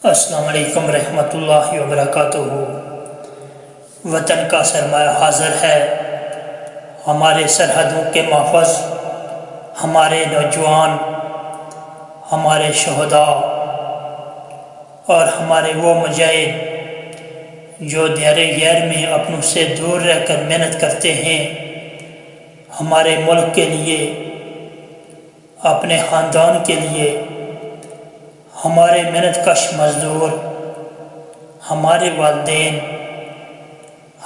السلام علیکم ورحمۃ اللہ وبرکاتہ۔ وطن کا سرمایہ حاضر ہے، ہمارے سرحدوں کے محافظ، ہمارے نوجوان، ہمارے شہداء اور ہمارے وہ مجاہد جو دیار غیر میں اپنوں سے دور رہ کر محنت کرتے ہیں، ہمارے ملک کے لیے، اپنے خاندان کے لیے، ہمارے محنت کش مزدور، ہمارے والدین،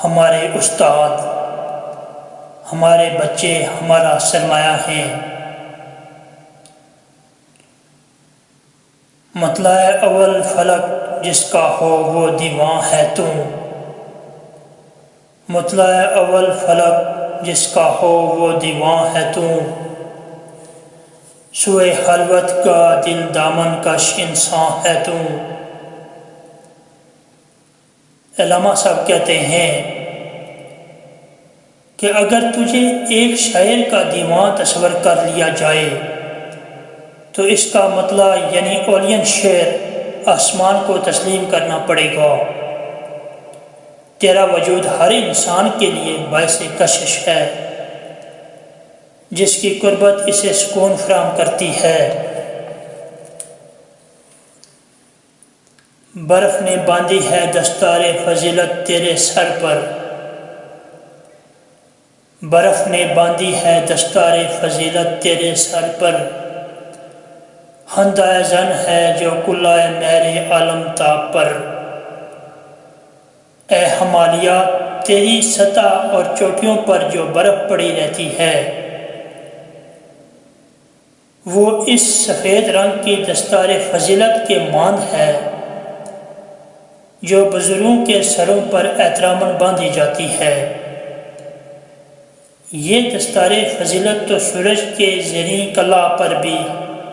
ہمارے استاد، ہمارے بچے ہمارا سرمایہ ہیں۔ مطلع اول فلک جس کا ہو وہ دیواں ہے تو، مطلع اول فلک جس کا ہو وہ دیواں ہے تو، سوئے خلوت کا دل دامن کش انسان ہے تو۔ علامہ صاحب کہتے ہیں کہ اگر تجھے ایک شاعر کا دیواں تصور کر لیا جائے تو اس کا مطلع یعنی اولین شعر آسمان کو تسلیم کرنا پڑے گا۔ تیرا وجود ہر انسان کے لیے باعث کشش ہے، جس کی قربت اسے سکون فراہم کرتی ہے۔ برف نے باندھی ہے دستار فضیلت تیرے سر پر، برف نے باندھی ہے دستار فضیلت تیرے سر پر، خندہ زن ہے جو کلائے مہر عالم تاب پر۔ اے ہمالیہ، تیری سطح اور چوٹیوں پر جو برف پڑی رہتی ہے وہ اس سفید رنگ کی دستار فضیلت کے مانند ہے جو بزرگوں کے سروں پر احتراماً باندھی جاتی ہے۔ یہ دستار فضیلت تو سورج کے زرعی کلہ پر بھی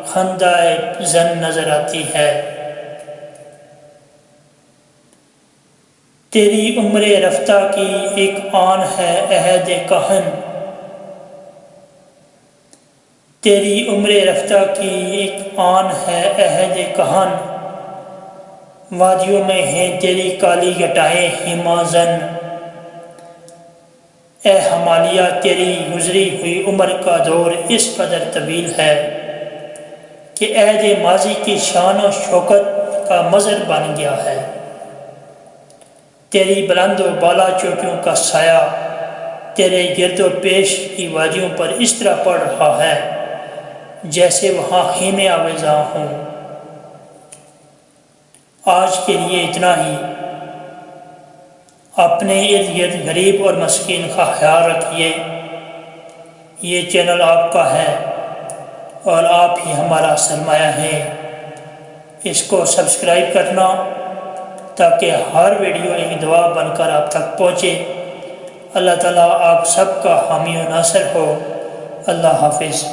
خندہ زن نظر آتی ہے۔ تیری عمر رفتہ کی ایک آن ہے عہد کہن، تیری عمر رفتہ کی ایک آن ہے عہد کہن، وادیوں میں ہیں تیری کالی گٹائیں ہمازن۔ اے ہمالیہ، تیری گزری ہوئی عمر کا دور اس قدر طویل ہے کہ عہد ماضی کی شان و شوکت کا مظہر بن گیا ہے۔ تیری بلند و بالا چوٹیوں کا سایہ تیرے گرد و پیش کی وادیوں پر اس طرح پڑ رہا ہے جیسے وہاں خیمے آویزاں ہوں۔ آج کے لیے اتنا ہی۔ اپنے ارد گرد غریب اور مسکین کا خیال رکھیے۔ یہ چینل آپ کا ہے اور آپ ہی ہمارا سرمایہ ہیں۔ اس کو سبسکرائب کرنا تاکہ ہر ویڈیو ایک دعا بن کر آپ تک پہنچے۔ اللہ تعالیٰ آپ سب کا حامی و ناصر ہو۔ اللہ حافظ۔